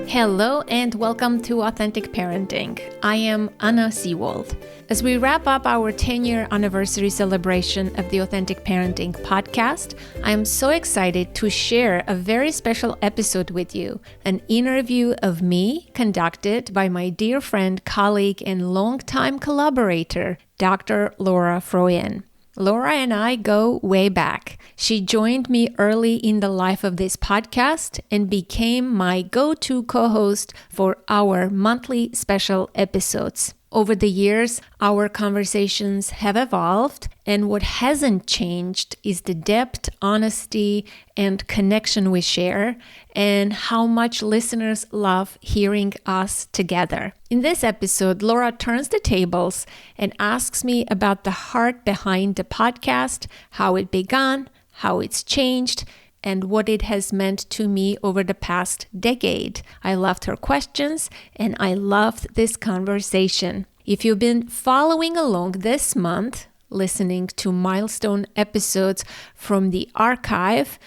Hello and welcome to Authentic Parenting. I am Anna Seewald. As we wrap up our 10-year anniversary celebration of the Authentic Parenting podcast, I am so excited to share a very special episode with you, an interview of me conducted by my dear friend, colleague, and longtime collaborator, Dr. Laura Froyen. Laura and I go way back. She joined me early in the life of this podcast and became my go-to co-host for our monthly special episodes. Over the years, our conversations have evolved, and what hasn't changed is the depth, honesty, and connection we share, and how much listeners love hearing us together. In this episode, Laura turns the tables and asks me about the heart behind the podcast, how it began, how it's changed, and what it has meant to me over the past decade. I loved her questions, and I loved this conversation. If you've been following along this month, listening to milestone episodes from the archive,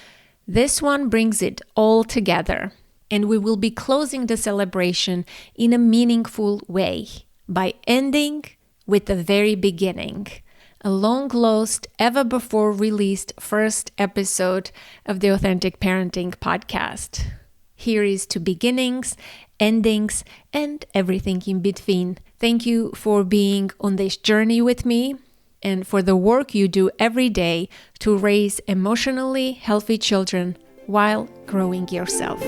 this one brings it all together. And we will be closing the celebration in a meaningful way by ending with the very beginning. A long-lost, ever-before-released first episode of the Authentic Parenting podcast. Here is to beginnings, endings, and everything in between. Thank you for being on this journey with me and for the work you do every day to raise emotionally healthy children while growing yourself.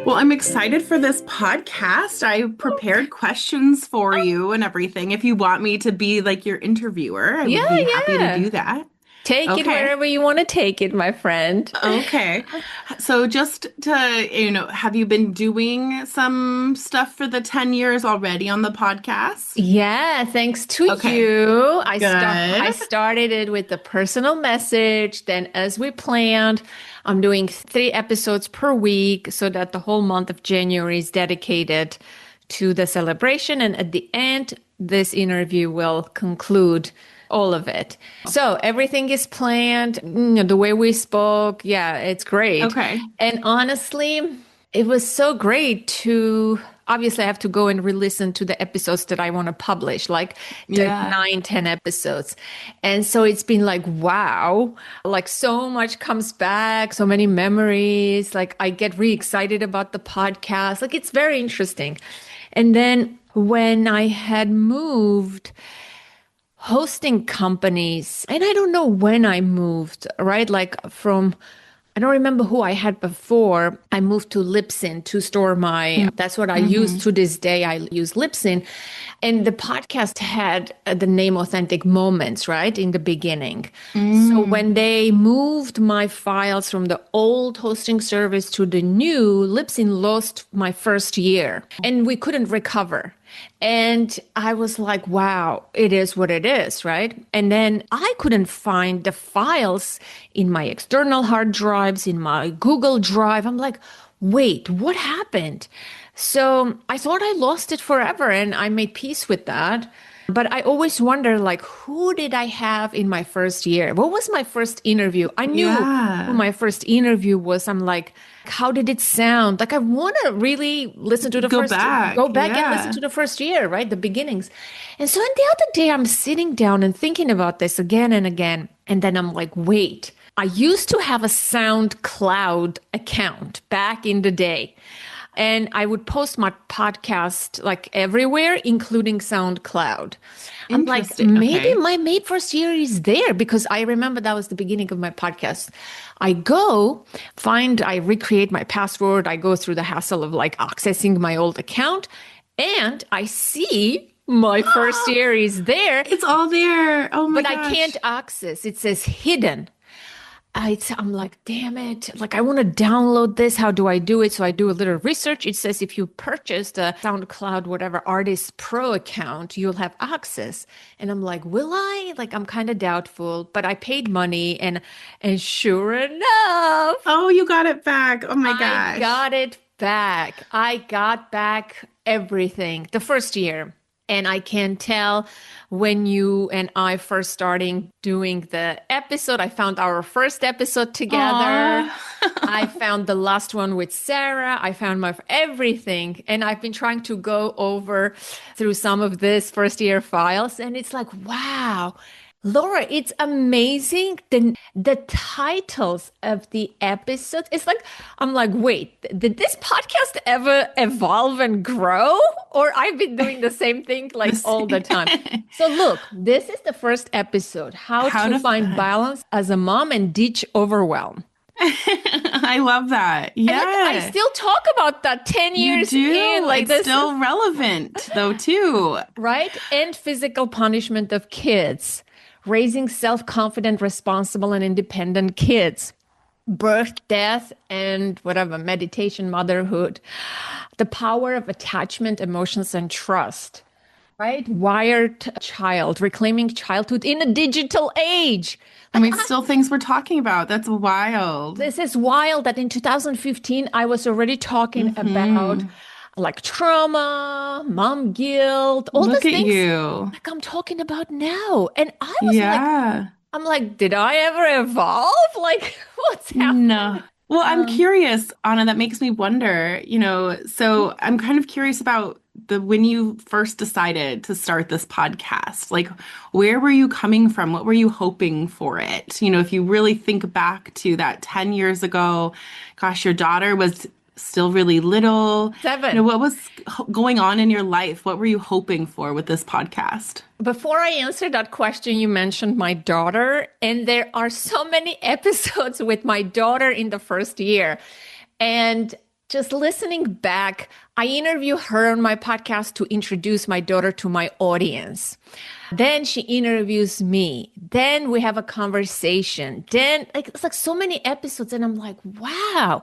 Well, I'm excited for this podcast. I prepared questions for you and everything. If you want me to be like your interviewer, I would be happy to do that. Take it wherever you want to take it, my friend. Okay. So just to, have you been doing some stuff for the 10 years already on the podcast? Yeah, thanks to you. I started it with the personal message. Then as we planned, I'm doing 3 episodes per week so that the whole month of January is dedicated to the celebration. And at the end, this interview will conclude all of it. So everything is planned, the way we spoke. Yeah, it's great. Okay. And honestly, it was so great obviously I have to go and re-listen to the episodes that I want to publish, like 9-10 episodes. And so it's been like, wow, like so much comes back, so many memories. Like I get really excited about the podcast. Like it's very interesting. And then when I had moved hosting companies, and I don't know when I moved, right? Like I don't remember who I had before. I moved to Libsyn to store that's what I use to this day. I use Libsyn. And the podcast had the name Authentic Moments, right? In the beginning. So when they moved my files from the old hosting service to the new, Libsyn lost my first year and we couldn't recover. And I was like, wow, it is what it is, right? And then I couldn't find the files in my external hard drives, in my Google Drive. I'm like, wait, what happened? So I thought I lost it forever and I made peace with that. But I always wonder, like, who did I have in my first year? What was my first interview? I knew who my first interview was. I'm like, how did it sound? Like, I want to really listen to go back and listen to the first year, right? The beginnings. And so the other day, I'm sitting down and thinking about this again and again. And then I'm like, wait, I used to have a SoundCloud account back in the day. And I would post my podcast like everywhere, including SoundCloud. I'm like, maybe my first year is there because I remember that was the beginning of my podcast. I recreate my password. I go through the hassle of like accessing my old account and I see my first year is there. It's all there. Oh my gosh. But I can't access. It says hidden. I'm like, damn it. Like, I want to download this. How do I do it? So I do a little research. It says if you purchase the SoundCloud, whatever Artist Pro account, you'll have access. And I'm like, will I? Like, I'm kind of doubtful, but I paid money and sure enough. Oh, you got it back. Oh my gosh. I got it back. I got back everything the first year. And I can tell when you and I first starting doing the episode, I found our first episode together. I found the last one with Sarah. I found my everything. And I've been trying to go over through some of this first year files. And it's like, wow. Laura, it's amazing. The titles of the episodes. It's like, I'm like, wait, did this podcast ever evolve and grow? Or I've been doing the same thing like all the time. So look, this is the first episode, how to find balance as a mom and ditch overwhelm. I love that. Yeah. I still talk about that 10 years in. Like it's still relevant though, too. Right? And physical punishment of kids. Raising self-confident, responsible, and independent kids. Birth, death, and whatever, meditation, motherhood. The power of attachment, emotions, and trust. Right? Wired child, reclaiming childhood in a digital age. I mean, still things we're talking about. That's wild. This is wild that in 2015, I was already talking about like trauma, mom guilt, all Look those things. Look at you. Like I'm talking about now. And I was like, I'm like, did I ever evolve? Like, what's happening? No. Well, I'm curious, Anna, that makes me wonder, so I'm kind of curious about when you first decided to start this podcast, like, where were you coming from? What were you hoping for it? If you really think back to that 10 years ago, gosh, your daughter was still really little. 7. What was going on in your life? What were you hoping for with this podcast? Before I answer that question, you mentioned my daughter, and there are so many episodes with my daughter in the first year. And just listening back, I interview her on my podcast to introduce my daughter to my audience. Then she interviews me. Then we have a conversation. Then it's like so many episodes. And I'm like, wow.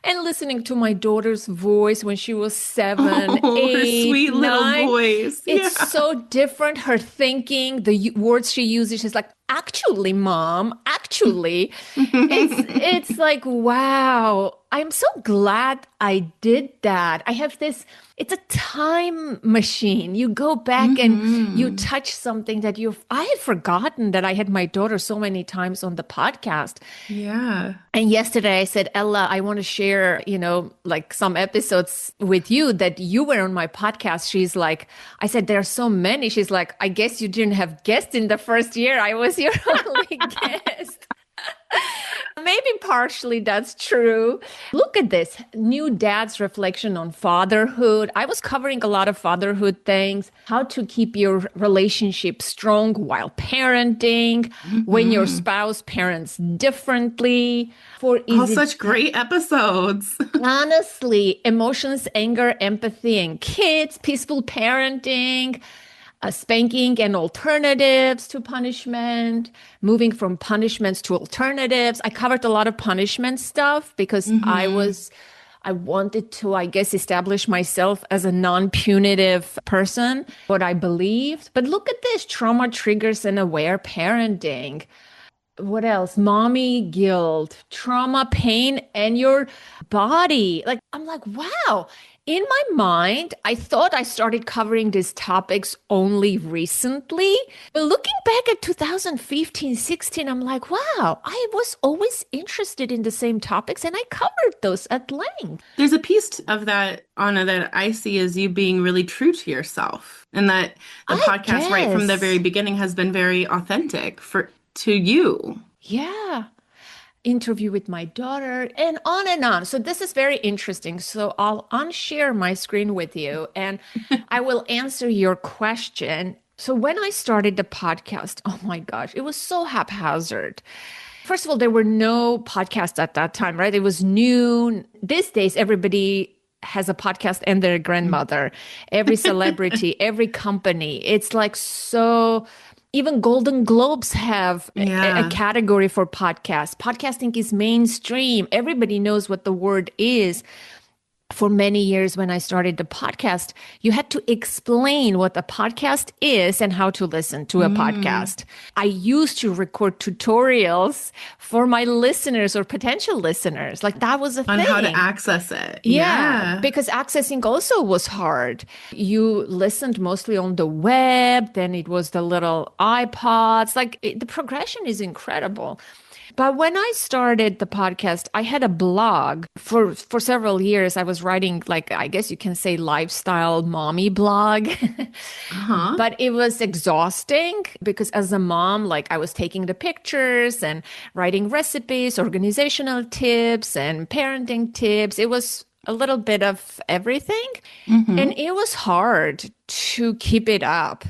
And listening to my daughter's voice when she was 7, 8, her sweet 9, little voice. It's so different. Her thinking, the words she uses, she's like, actually, mom, actually. It's like, wow. I'm so glad I did that. I have this, it's a time machine. You go back and you touch something that I had forgotten that I had my daughter so many times on the podcast. Yeah. And yesterday I said, Ella, I want to share, like some episodes with you that you were on my podcast. She's like, I said, there are so many. She's like, I guess you didn't have guests in the first year. I was your only guest. Maybe partially that's true. Look at this. New dad's reflection on fatherhood. I was covering a lot of fatherhood things, how to keep your relationship strong while parenting, when your spouse parents differently. Such great episodes. Honestly, emotions, anger, empathy, and kids, peaceful parenting. Spanking and alternatives to punishment, moving from punishments to alternatives. I covered a lot of punishment stuff because I wanted to, I guess, establish myself as a non-punitive person, what I believed. But look at this, trauma triggers and aware parenting. What else? Mommy guilt, trauma, pain, and your body. I'm like, wow. In my mind, I thought I started covering these topics only recently. But looking back at 2015, 16, I'm like, wow, I was always interested in the same topics and I covered those at length. There's a piece of that, Anna, that I see as you being really true to yourself. And that the podcast right from the very beginning has been very authentic to you. Yeah. Interview with my daughter and on and on. So this is very interesting. So I'll unshare my screen with you and I will answer your question. So when I started the podcast, oh my gosh, it was so haphazard. First of all, there were no podcasts at that time, right? It was new. These days, everybody has a podcast and their grandmother, every celebrity, every company. It's like so... Even Golden Globes have a category for podcasts. Podcasting is mainstream. Everybody knows what the word is. for many years when I started the podcast, you had to explain what a podcast is and how to listen to a Mm. podcast. I used to record tutorials for my listeners or potential listeners. Like that was a On how to thing. access it. Yeah, Yeah. because accessing also was hard. You listened mostly on the web, then it was the little iPods. The progression is incredible. But when I started the podcast, I had a blog for several years. I was writing like I guess you can say lifestyle mommy blog. Uh-huh. But it was exhausting because as a mom, like I was taking the pictures and writing recipes, organizational tips, and parenting tips. It was a little bit of everything. And Hmm. it was hard to keep it up,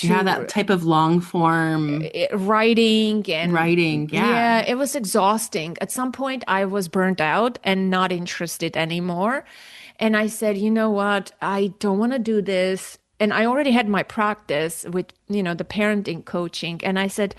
Yeah, that to type of long form writing. And writing. Yeah. yeah, it was exhausting. At some point, I was burnt out and not interested anymore. And I said, you know what? I don't want to do this. And I already had my practice with, the parenting coaching. And I said,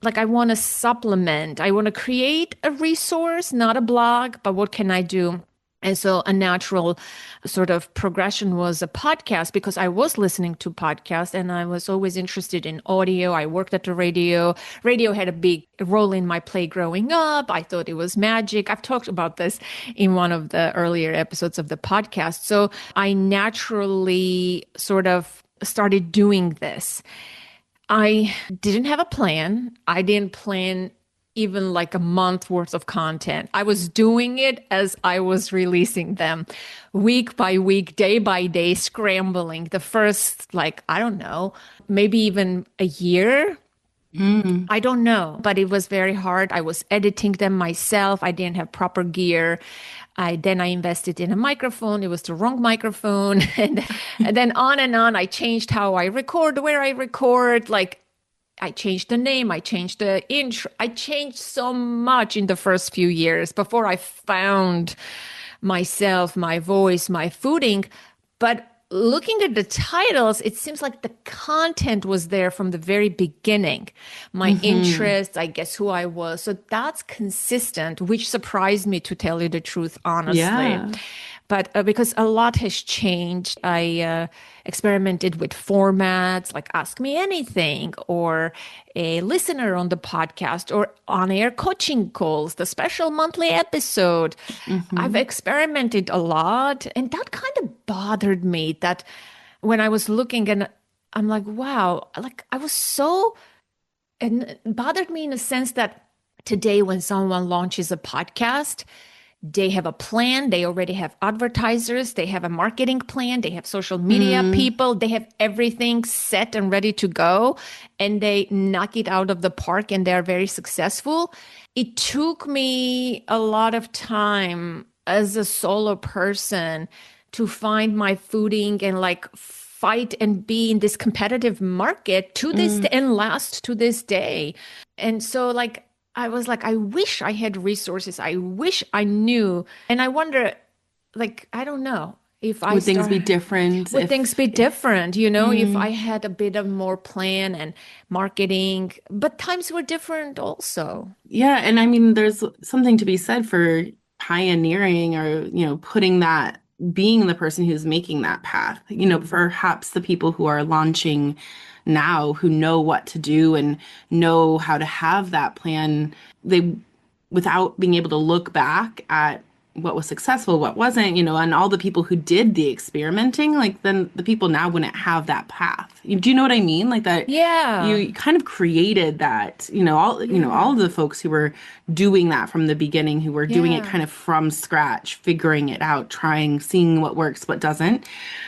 like, I want to supplement. I want to create a resource, not a blog, but what can I do? And so a natural sort of progression was a podcast because I was listening to podcasts and I was always interested in audio. I worked at the radio. Radio had a big role in my play growing up. I thought it was magic. I've talked about this in one of the earlier episodes of the podcast. So I naturally sort of started doing this. I didn't have a plan. I didn't plan even like a month worth of content. I was doing it as I was releasing them week by week, day by day, scrambling. The first, like, I don't know, maybe even a year. Mm. I don't know, but it was very hard. I was editing them myself. I didn't have proper gear. I invested in a microphone. It was the wrong microphone. And then on and on. I changed how I record, where I record. Like I changed the name, I changed the intro. I changed so much in the first few years before I found myself, my voice, my footing. But looking at the titles, it seems like the content was there from the very beginning. My Hmm. interests, I guess who I was. So that's consistent, which surprised me to tell you the truth, honestly. Yeah. But because a lot has changed, I experimented with formats like Ask Me Anything or a listener on the podcast or on air coaching calls, the special monthly episode. I've Hmm. experimented a lot, and that kind of bothered me that when I was looking and I'm like, wow, like I was so, and it bothered me in a sense that today when someone launches a podcast, they have a plan. They already have advertisers. They have a marketing plan. They have social media Mm. people. They have everything set and ready to go. And they knock it out of the park and they're very successful. It took me a lot of time as a solo person to find my footing and like fight and be in this competitive market to this Mm. and last to this day. And so like I was like, I wish I had resources. I wish I knew. And I wonder, like, I don't know if I Would things start, be different would things be if different, if I mm. had a bit of more plan and marketing, but times were different also. Yeah, and I mean there's something to be said for pioneering or, putting that being the person who's making that path. Perhaps the people who are launching now who know what to do and know how to have that plan, they without being able to look back at what was successful, what wasn't, and all the people who did the experimenting, like then the people now wouldn't have that path. Do you know what I mean? Like that Yeah. you kind of created that, all Yeah. of the folks who were doing that from the beginning, who were doing it Yeah. kind of from scratch, figuring it out, trying, seeing what works, what doesn't.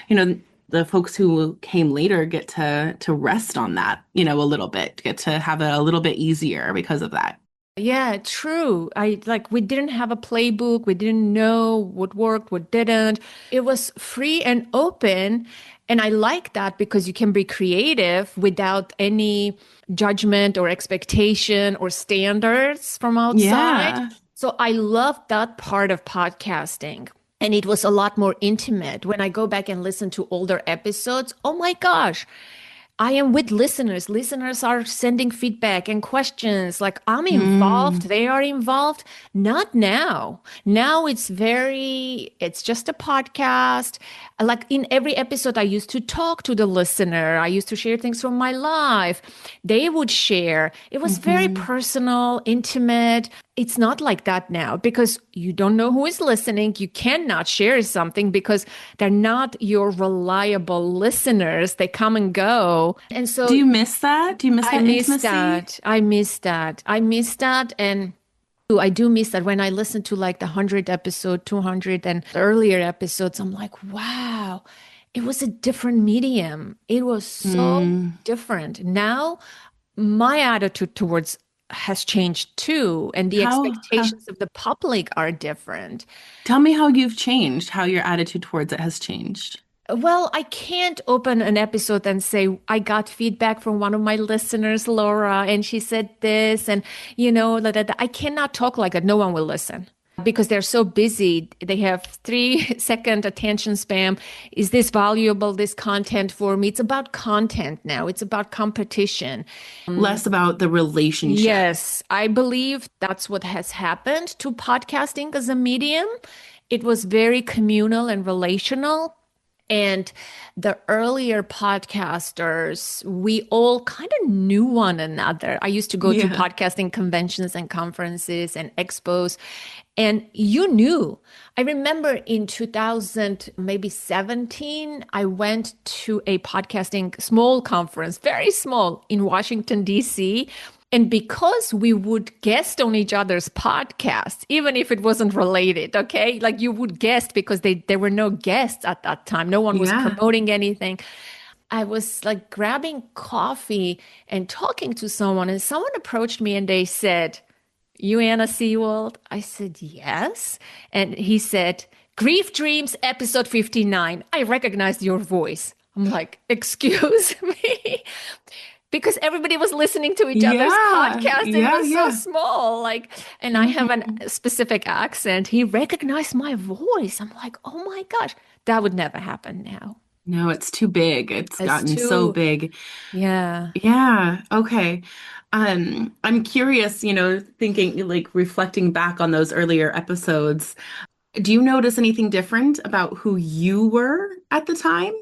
You know, the folks who came later get to rest on that, a little bit, get to have it a little bit easier because of that. Yeah, true. We didn't have a playbook. We didn't know what worked, what didn't. It was free and open. And I like that because you can be creative without any judgment or expectation or standards from outside. Yeah. So I love that part of podcasting. And it was a lot more intimate. When I go back and listen to older episodes, oh my gosh, I am with listeners. Listeners are sending feedback and questions. Like I'm involved, Mm, they are involved. Not now. Now it's just a podcast. Like in every episode, I used to talk to the listener. I used to share things from my life. They would share. It was very mhm. personal, intimate. It's not like that now because you don't know who is listening. You cannot share something because they're not your reliable listeners. They come and go. And Do so you miss that? Do you miss I that miss intimacy? that. I miss that. I miss that. And I do miss that when I listen to like the 100th episode, 200 and earlier episodes. I'm like, wow, it was a different medium. It was so Mm. different. Now, my attitude towards has changed too, and the How, expectations of the public are different. tell me how you've changed, how your attitude towards it has changed. Well, I can't open an episode and say, I got feedback from one of my listeners, Laura, and she said this, and that I cannot talk like that. No one will listen because they're so busy. They have 3 second attention span. Is this valuable, this content for me? It's about content now, it's about competition. Less about the relationship. Yes, I believe that's what has happened to podcasting as a medium. It was very communal and relational. And the earlier podcasters, we all kind of knew one another. I used to go to Yeah. podcasting conventions and conferences and expos, and you knew. I remember in 2000, maybe 17, I went to a podcasting small conference, very small in Washington, D.C. And because we would guest on each other's podcasts, even if it wasn't related, okay? Like you would guest because there were no guests at that time. No one was Yeah. promoting anything. I was like grabbing coffee and talking to someone, and someone approached me and they said, "You Anna Seewald?" I said, "Yes." And he said, "Grief Dreams, episode 59. I recognized your voice." I'm like, "Excuse me?" Because everybody was listening to each other's Yeah. podcast. It Yeah. was so Yeah. small. Like, and I have Mhm. a specific accent. He recognized my voice. I'm like, oh my gosh, that would never happen now. No, it's too big. It's It's gotten so too, big. yeah. Yeah. Okay. I'm curious, thinking like reflecting back on those earlier episodes. Do you notice anything different about who you were at the time?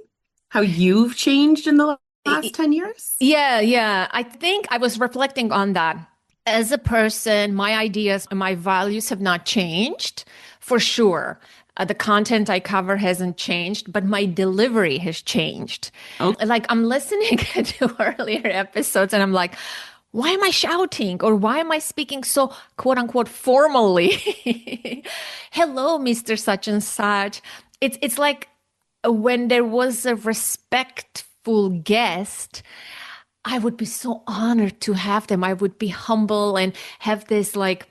How you've changed in the last 10 years? Yeah, yeah. I think I was reflecting on that. As a person, my ideas and my values have not changed for sure. The content I cover hasn't changed, but my delivery has changed. Oh, Like I'm listening to earlier episodes and I'm like, why am I shouting or why am I speaking so quote unquote formally? Hello, Mr. Such and Such. It's like when there was a respectful guest, I would be so honored to have them. I would be humble and have this like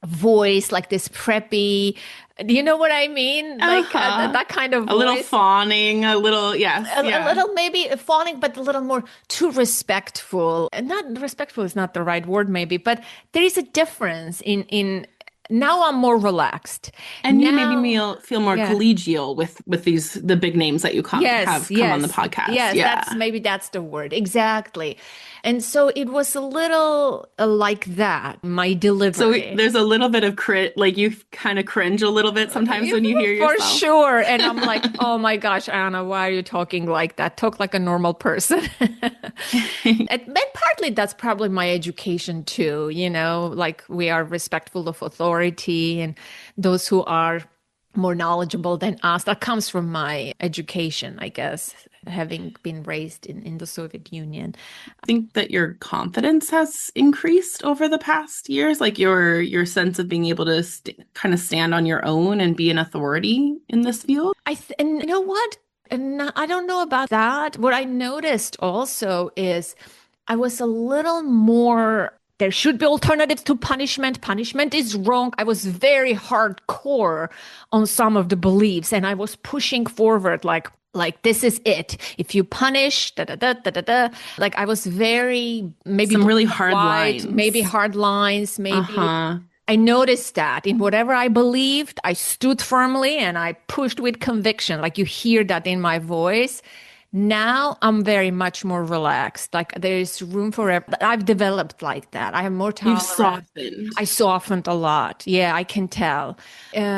voice, like this preppy. Do you know what I mean? Like uh-huh. that kind of A little voice. fawning, a little, yes, A yeah. little maybe fawning, but a little more too respectful. And not respectful is not the right word, maybe, but there is a difference in now I'm more relaxed. And you maybe Now, feel more yeah. collegial with the big names that you Yes, have come on the yes, podcast. yes, Yeah. that's the word. Exactly. And so it was a little like that, my So delivery. there's a little bit of like you kind of cringe a little bit sometimes when you hear For yourself. sure. And I'm like, oh my gosh, Anna, why are you talking like that? Talk like a normal person. And partly that's probably my education too, like we are respectful of authority and those who are more knowledgeable than us. That comes from my education, I guess, having been raised in the Soviet Union. Think that your confidence has increased over the past years, like your sense of being able to kind of stand on your own and be an authority in this field? And you know what? And I don't know about that. What I noticed also is I was a little more. There should be alternatives to punishment. Punishment is wrong. I was very hardcore on some of the beliefs, and I was pushing forward like this is it. If you punish, da da da da da da. Like I was very maybe Some black really and hard white, maybe lines. hard lines, maybe Uh-huh. I noticed that in whatever I believed, I stood firmly and I pushed with conviction. Like you hear that in my voice. Now I'm very much more relaxed. Like there's room for I've developed like that. I have more You've tolerance. softened. I softened a lot. Yeah, I can tell.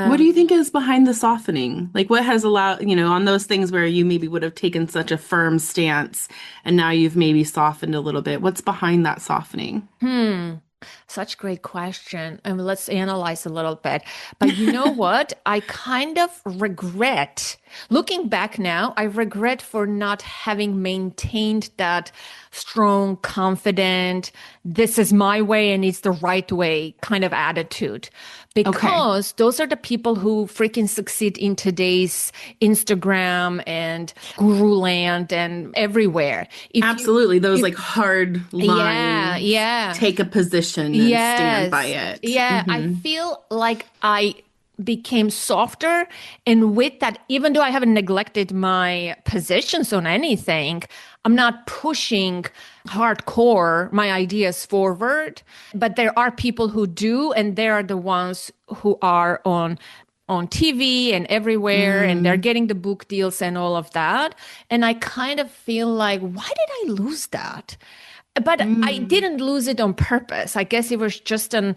What do Um, you think is behind the softening? Like what has allowed, on those things where you maybe would have taken such a firm stance and now you've maybe softened a little bit. What's behind that softening? Hmm. Such great question. And let's analyze a little bit. But you know what? I kind of regret, looking back now, I regret for not having maintained that strong, confident, this is my way and it's the right way kind of attitude. Okay. Because those are the people who freaking succeed in today's Instagram and Guru Land and everywhere. If you, Absolutely. Those if like hard yeah, lines, yeah. take a position and stand by Yes. it. Yeah. I feel like I became softer. And with that, even though I haven't neglected my positions on anything, I'm not pushing hardcore my ideas forward. But there are people who do, and they are the ones who are on TV and everywhere, and they're Mm, getting the book deals and all of that. And I kind of feel like, why did I lose that? But I mm, didn't lose it on purpose. I guess it was just an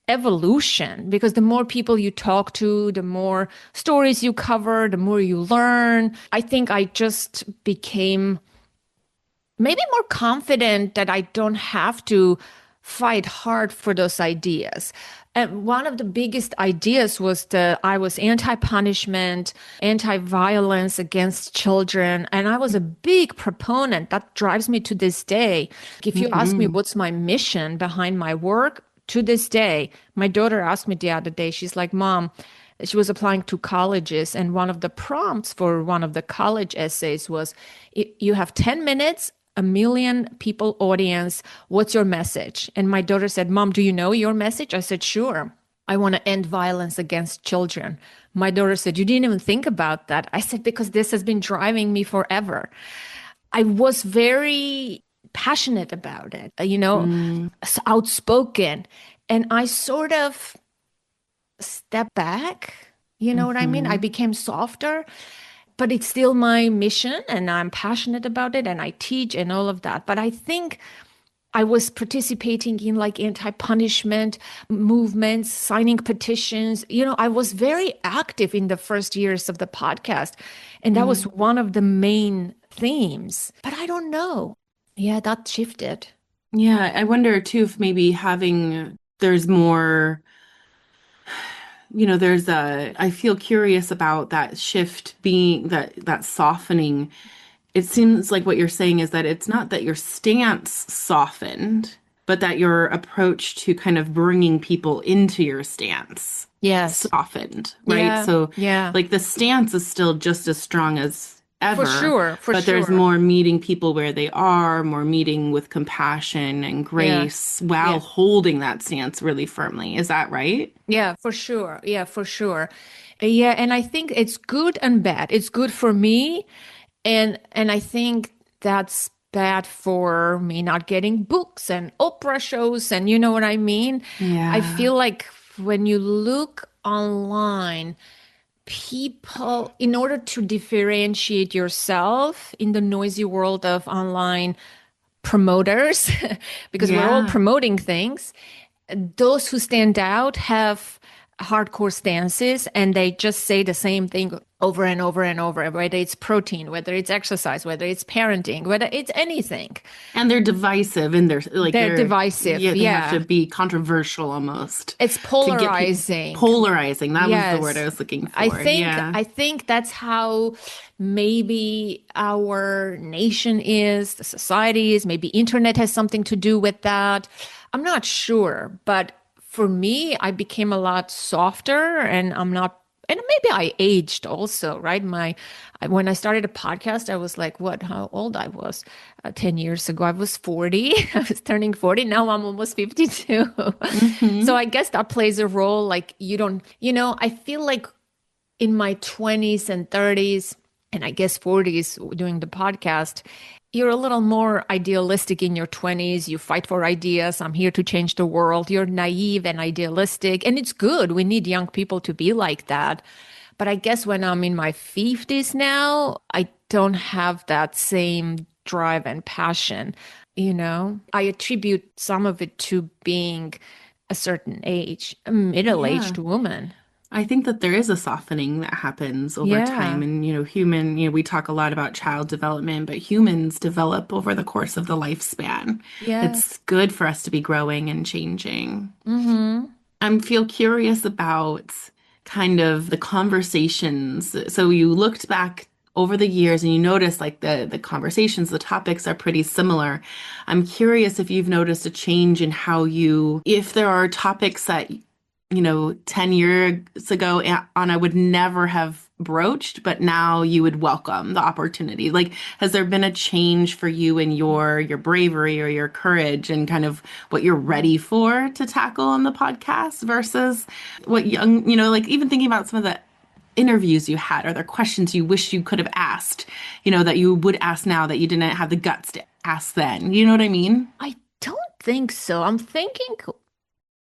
evolution because the more people you talk to, the more stories you cover, the more you learn. I think I just became maybe more confident that I don't have to fight hard for those ideas. And one of the biggest ideas was that I was anti-punishment, anti-violence against children, and I was a big proponent. That drives me to this day. If you ask me mm-hmm. what's my mission behind my work, to this day, my daughter asked me the other day, she's like, Mom, she was applying to colleges, and one of the prompts for one of the college essays was, You have 10 minutes, a million people audience. What's your message? And my daughter said, Mom, do you know your message? I said, Sure. I want to end violence against children. My daughter said, You didn't even think about that. I said, Because this has been driving me forever. I was very passionate about it, Mm, outspoken. And I sort of stepped back. You know what I mean? I mm-hmm. became softer, but it's still my mission and I'm passionate about it and I teach and all of that. But I think I was participating in like anti-punishment movements, signing petitions. I was very active in the first years of the podcast. And that was Mm. one of the main themes. But I don't know. Yeah, that shifted. Yeah, I wonder too if maybe there's more, I feel curious about that shift being that softening. It seems like what you're saying is that it's not that your stance softened, but that your approach to kind of bringing people into your stance Yes. softened, right? Yeah. So, Yeah. like the stance is still just as strong as For ever, sure. For but there's sure. more meeting people where they are, more meeting with compassion and Yeah. grace while Yeah. holding that stance really firmly. Is that right? Yeah, for sure. Yeah, for sure. Yeah, and I think it's good and bad. It's good for me, and I think that's bad for me not getting books and Oprah shows and you know what I mean? I Yeah. feel like when you look online, people, in order to differentiate yourself in the noisy world of online promoters, because we're all Yeah. promoting things, those who stand out have hardcore stances and they just say the same thing over and over and over, whether it's protein, whether it's exercise, whether it's parenting, whether it's anything. And they're divisive and they're like They're divisive. yeah, they have to Yeah. be controversial almost It's to get people polarizing. polarizing. That was the word I Yes. was looking I for. think Yeah. I think that's how maybe our nation is, the society is, maybe internet has something to do with that. I'm not sure, but for me, I became a lot softer and I'm not, and maybe I aged also, right? When I started a podcast, I was like, what, how old I was 10 years ago. I was 40. I was turning 40. Now I'm almost 52. So Hmm. I guess that plays a role. Like you don't, I feel like in my 20s and 30s, and I guess 40s doing the podcast, you're a little more idealistic in your 20s. You fight for ideas. I'm here to change the world. You're naive and idealistic. And it's good. We need young people to be like that. But I guess when I'm in my 50s now, I don't have that same drive and passion. I attribute some of it to being a certain age, a Yeah. middle-aged woman. I think that there is a softening that happens over time. Yeah. And, we talk a lot about child development, but humans develop over the course of the lifespan. It's Yes. good for us to be growing and changing. Mm-hmm. I feel curious about kind of the conversations. So you looked back over the years and you noticed like the conversations, the topics are pretty similar. I'm curious if you've noticed a change in how if there are topics that 10 years ago, Anna would never have broached, but now you would welcome the opportunity. Like, has there been a change for you in your bravery or your courage and kind of what you're ready for to tackle on the podcast versus what like even thinking about some of the interviews you had, are there questions you wish you could have asked, that you would ask now that you didn't have the guts to ask then? You know what I mean? I don't think so. I'm thinking,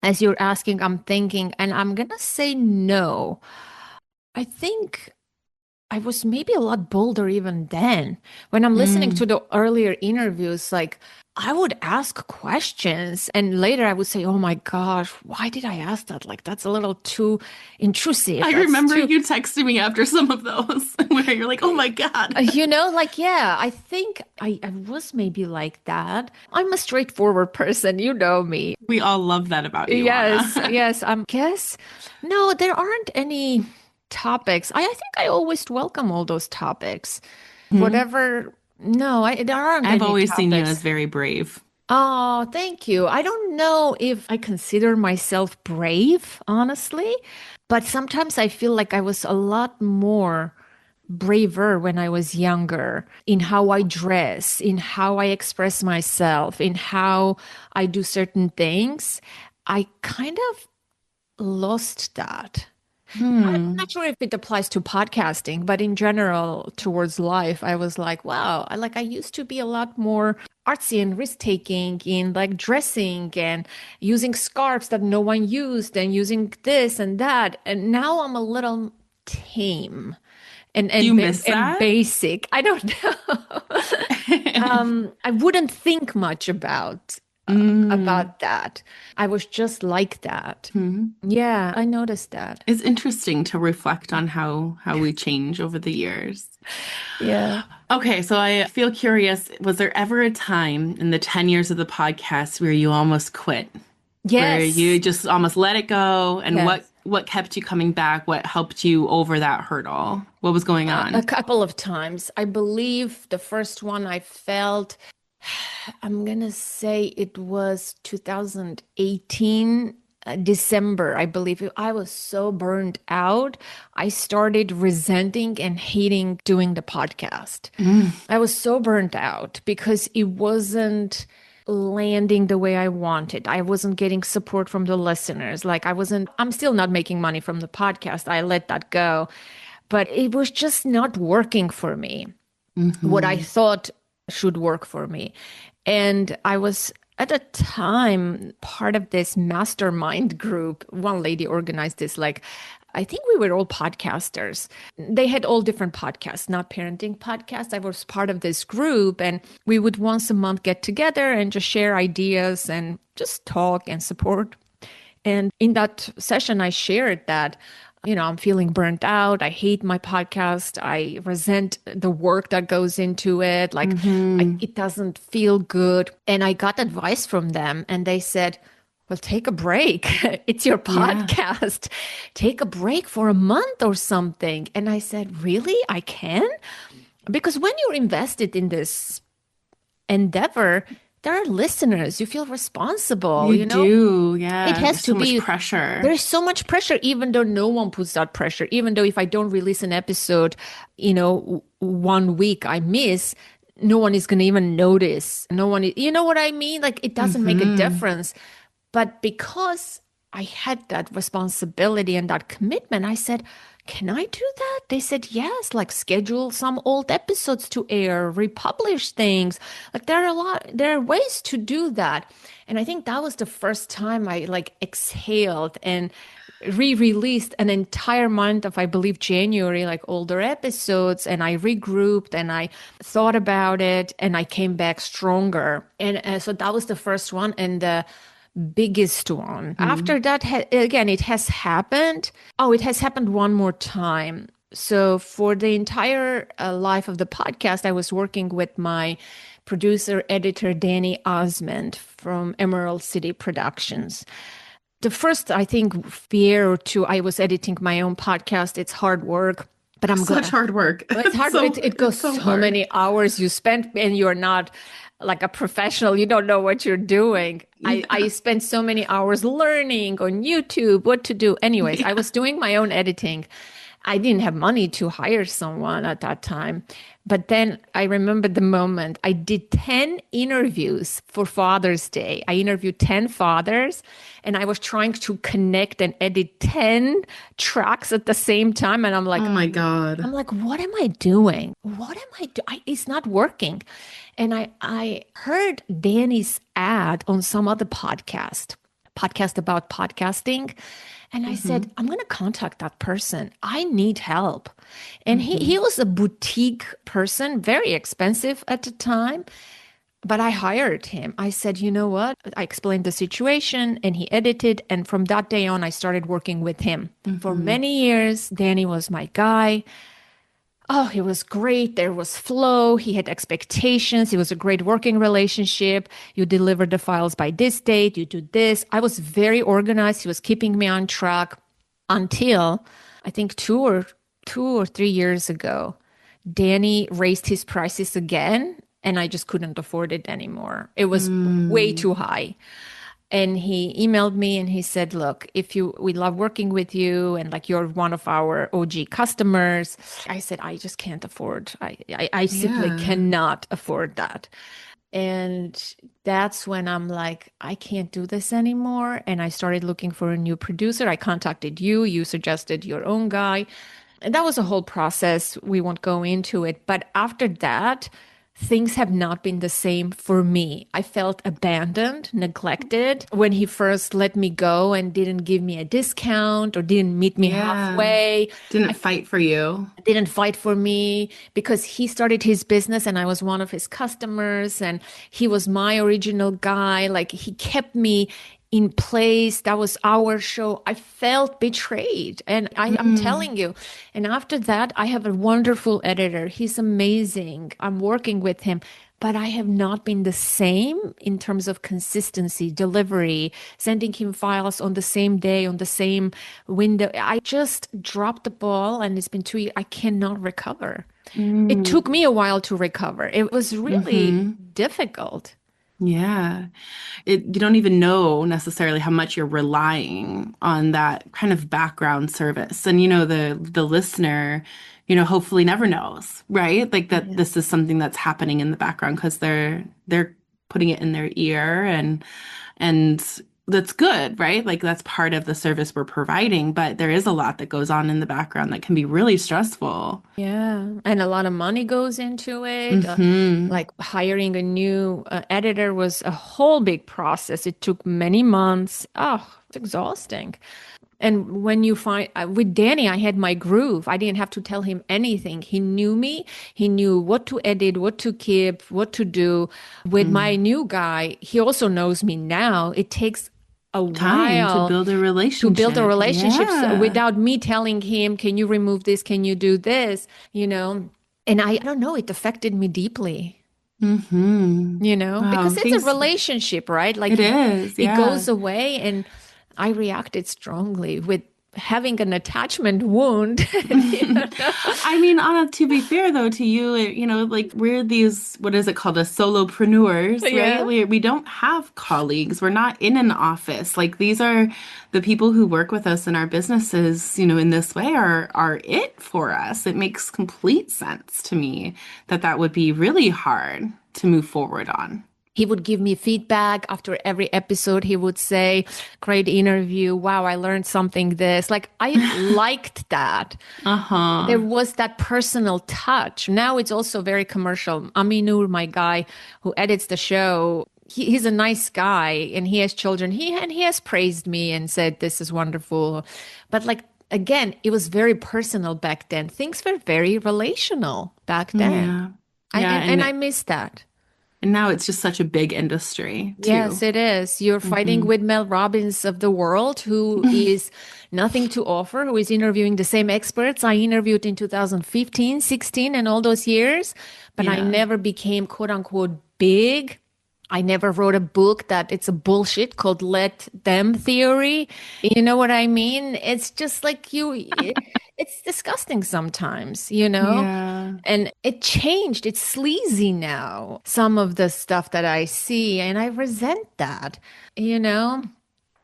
as you're asking, I'm thinking, and I'm gonna say no. I think I was maybe a lot bolder even then. When I'm listening Mm. to the earlier interviews, like I would ask questions and later I would say, oh my gosh, why did I ask that? Like, that's a little too intrusive. I That's remember too, you texting me after some of those where you're like, oh my God. like, yeah, I think I was maybe like that. I'm a straightforward person. You know me. We all love that about you, Yes, Anna. yes. Guess no, there aren't any topics. I think I always welcome all those topics. Hmm. Whatever. No, there aren't I've any always seen you as topics. very brave. Oh, thank you. I don't know if I consider myself brave, honestly, but sometimes I feel like I was a lot more braver when I was younger in how I dress, in how I express myself, in how I do certain things. I kind of lost that. I'm Hmm. not sure if it applies to podcasting, but in general, towards life, I was like, wow, I used to be a lot more artsy and risk-taking in like dressing and using scarves that no one used and using this and that. And now I'm a little tame and Do you miss and that? basic. I don't know. I wouldn't think much Mm. about that. I was just like that. Hmm. Yeah, I noticed that. It's interesting to reflect on how we change over the years. Yeah. Okay, so I feel curious, was there ever a time in the 10 years of the podcast where you almost quit? Where you Yes. just almost let it go? And Yes. what kept you coming back? What helped you over that hurdle? What was going A on? couple of times. I believe the first one I felt, I'm gonna say it was 2018, December, I believe. I was so burned out. I started resenting and hating doing the podcast. Mm. I was so burnt out because it wasn't landing the way I wanted. I wasn't getting support from the listeners. I'm still not making money from the podcast. I let that go. But it was just not working for me, what I Hmm. thought should work for me. And I was at a time part of this mastermind group. One lady organized this, like, I think we were all podcasters. They had all different podcasts, not parenting podcasts. I was part of this group, and we would once a month get together and just share ideas and just talk and support. And in that session, I shared that, I'm feeling burnt out. I hate my podcast. I resent the work that goes into it. Like, Hmm. it doesn't feel good. And I got advice from them, and they said, well, take a break. It's your Yeah. podcast. Take a break for a month or something. And I said, really? I can? Because when you're invested in this endeavor, there are listeners. You feel responsible, You do. it Yeah. has There's to so much be, pressure. there's so much pressure, even though no one puts that pressure, even though if I don't release an episode, one week I miss, no one is going to even notice. No one, you know what I mean? Like it doesn't make a Hmm. difference. But because I had that responsibility and that commitment, I said, can I do that? They said, yes, like schedule some old episodes to air, republish things. Like there are ways to do that. And I think that was the first time I like exhaled and re-released an entire month of, I believe, January, like older episodes. And I regrouped and I thought about it and I came back stronger. And so that was the first one. And the biggest one. After that, again, it has happened. Oh, it has happened one more time. So for the entire life of the podcast, I was working with my producer, editor, Danny Osmond from Emerald City Productions. The first, I think, year or two, I was editing my own podcast. It's hard work, but I'm Such glad. hard work. It's hard. It goes so hard. many hours you spend, and you're not like a professional. You don't know what you're doing. I spent so many hours learning on YouTube what to do. Anyways, I was doing my own editing. I didn't have money to hire someone at that time. But then I remember the moment I did 10 interviews for Father's Day. I interviewed 10 fathers and I was trying to connect and edit 10 tracks at the same time. And I'm like, oh my God. I'm like, what am I doing? What am I doing? It's not working. And I heard Danny's ad on some other podcast about podcasting. And I said, I'm going to contact that person. I need help. And he was a boutique person, very expensive at the time. But I hired him. I said, you know what? I explained the situation and he edited. And from that day on, I started working with him. For many years, Danny was my guy. Oh, he was great. There was flow. He had expectations. It was a great working relationship. You deliver the files by this date. You do this. I was very organized. He was keeping me on track until I think 2 or 3 years ago, Danny raised his prices again and I just couldn't afford it anymore. It was way too high. And he emailed me and he said, look, we love working with you and like you're one of our OG customers. I said, I just can't afford. I simply cannot afford that. And that's when I'm like, I can't do this anymore. And I started looking for a new producer. I contacted you. You suggested your own guy. And that was a whole process. We won't go into it. But after that, things have not been the same for me. I felt abandoned, neglected when he first let me go and didn't give me a discount or didn't meet me halfway. Didn't fight for you. Didn't fight for me because he started his business and I was one of his customers and he was my original guy. Like he kept me in place. That was our show. I felt betrayed. And I'm telling you. And after that, I have a wonderful editor. He's amazing. I'm working with him. But I have not been the same in terms of consistency, delivery, sending him files on the same day, on the same window. I just dropped the ball and it's been 2 years. I cannot recover. It took me a while to recover. It was really difficult. Yeah. You don't even know necessarily how much you're relying on that kind of background service. And, the listener, hopefully never knows, right? Like that this is something that's happening in the background because they're putting it in their ear and that's good, right? Like that's part of the service we're providing, but there is a lot that goes on in the background that can be really stressful. Yeah. And a lot of money goes into it. Like hiring a new editor was a whole big process. It took many months. Oh, it's exhausting. And when you find with Danny, I had my groove. I didn't have to tell him anything. He knew me. He knew what to edit, what to keep, what to do. With my new guy, he also knows me now. It takes a Time while to build a relationship. So without me telling him, can you remove this? Can you do this? And I don't know, it affected me deeply. Wow, Because it's a relationship, right? Like it is. It goes away and I reacted strongly with having an attachment wound. I mean, Anna, to be fair though to you, like we're these, what is it called, solopreneurs, right? Yeah. We don't have colleagues. We're not in an office. Like these are the people who work with us in our businesses, in this way are it for us. It makes complete sense to me that would be really hard to move forward on. He would give me feedback after every episode. He would say, great interview. Wow, I learned something this. Like, I liked that. There Uh-huh. was that personal touch. Now it's also very commercial. Aminur, my guy who edits the show, he's a nice guy and he has children. He has praised me and said this is wonderful. But like again, it was very personal back then. Things were very relational back then. Yeah. I Yeah, and I miss that. and now it's just such a big industry Yes, too. it is. You're fighting Hmm. with Mel Robbins of the world, who is nothing to offer, who is interviewing the same experts I interviewed in 2015, 16, and all those years. But I Yeah. never became quote unquote big. I never wrote a book that it's a bullshit called Let Them Theory. You know what I mean? It's just like it's disgusting sometimes, you know? Yeah. And it changed. It's sleazy now, some of the stuff that I see, and I resent that, you know?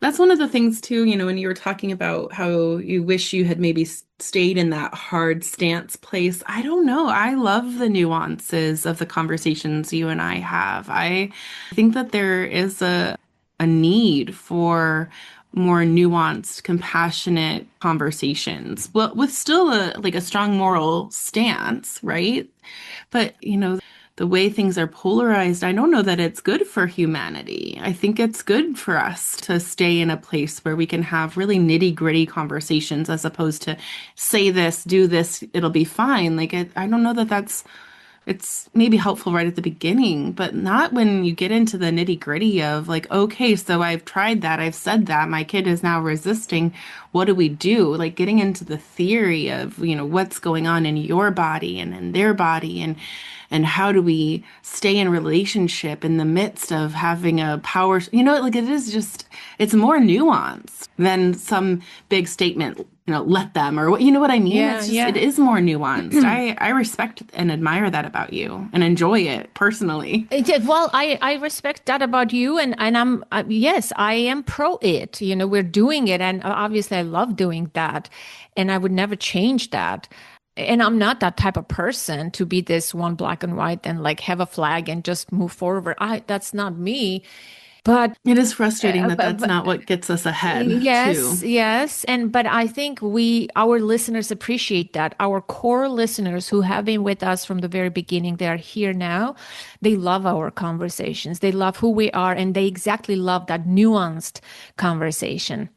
That's one of the things too, when you were talking about how you wish you had maybe stayed in that hard stance place. I don't know. I love the nuances of the conversations you and I have. I think that there is a need for more nuanced, compassionate conversations. Well, with still a strong moral stance, right? But, the way things are polarized, I don't know that it's good for humanity. I think it's good for us to stay in a place where we can have really nitty-gritty conversations as opposed to say this, do this, it'll be fine. I don't know that it's maybe helpful right at the beginning, but not when you get into the nitty-gritty of like, okay, so I've tried that, I've said that, my kid is now resisting. What do we do? Like getting into the theory of, what's going on in your body and in their body and how do we stay in relationship in the midst of having a power, like it is just, it's more nuanced than some big statement, let them, or what, you know what I mean? Yeah, It's just, it yeah. is more nuanced. I respect and admire that about you and enjoy it personally. Well, I respect that about you, and I'm yes, I am pro it. You know, we're doing it, and obviously, I love doing that, and I would never change that. And I'm not that type of person to be this one black and white and like have a flag and just move forward. That's not me. But It is frustrating that but, that's but not what gets us ahead, yes, too. yes. And but I think our listeners appreciate that. Our core listeners who have been with us from the very beginning, they are here now. They love our conversations. They love who we are, and they exactly love that nuanced conversation.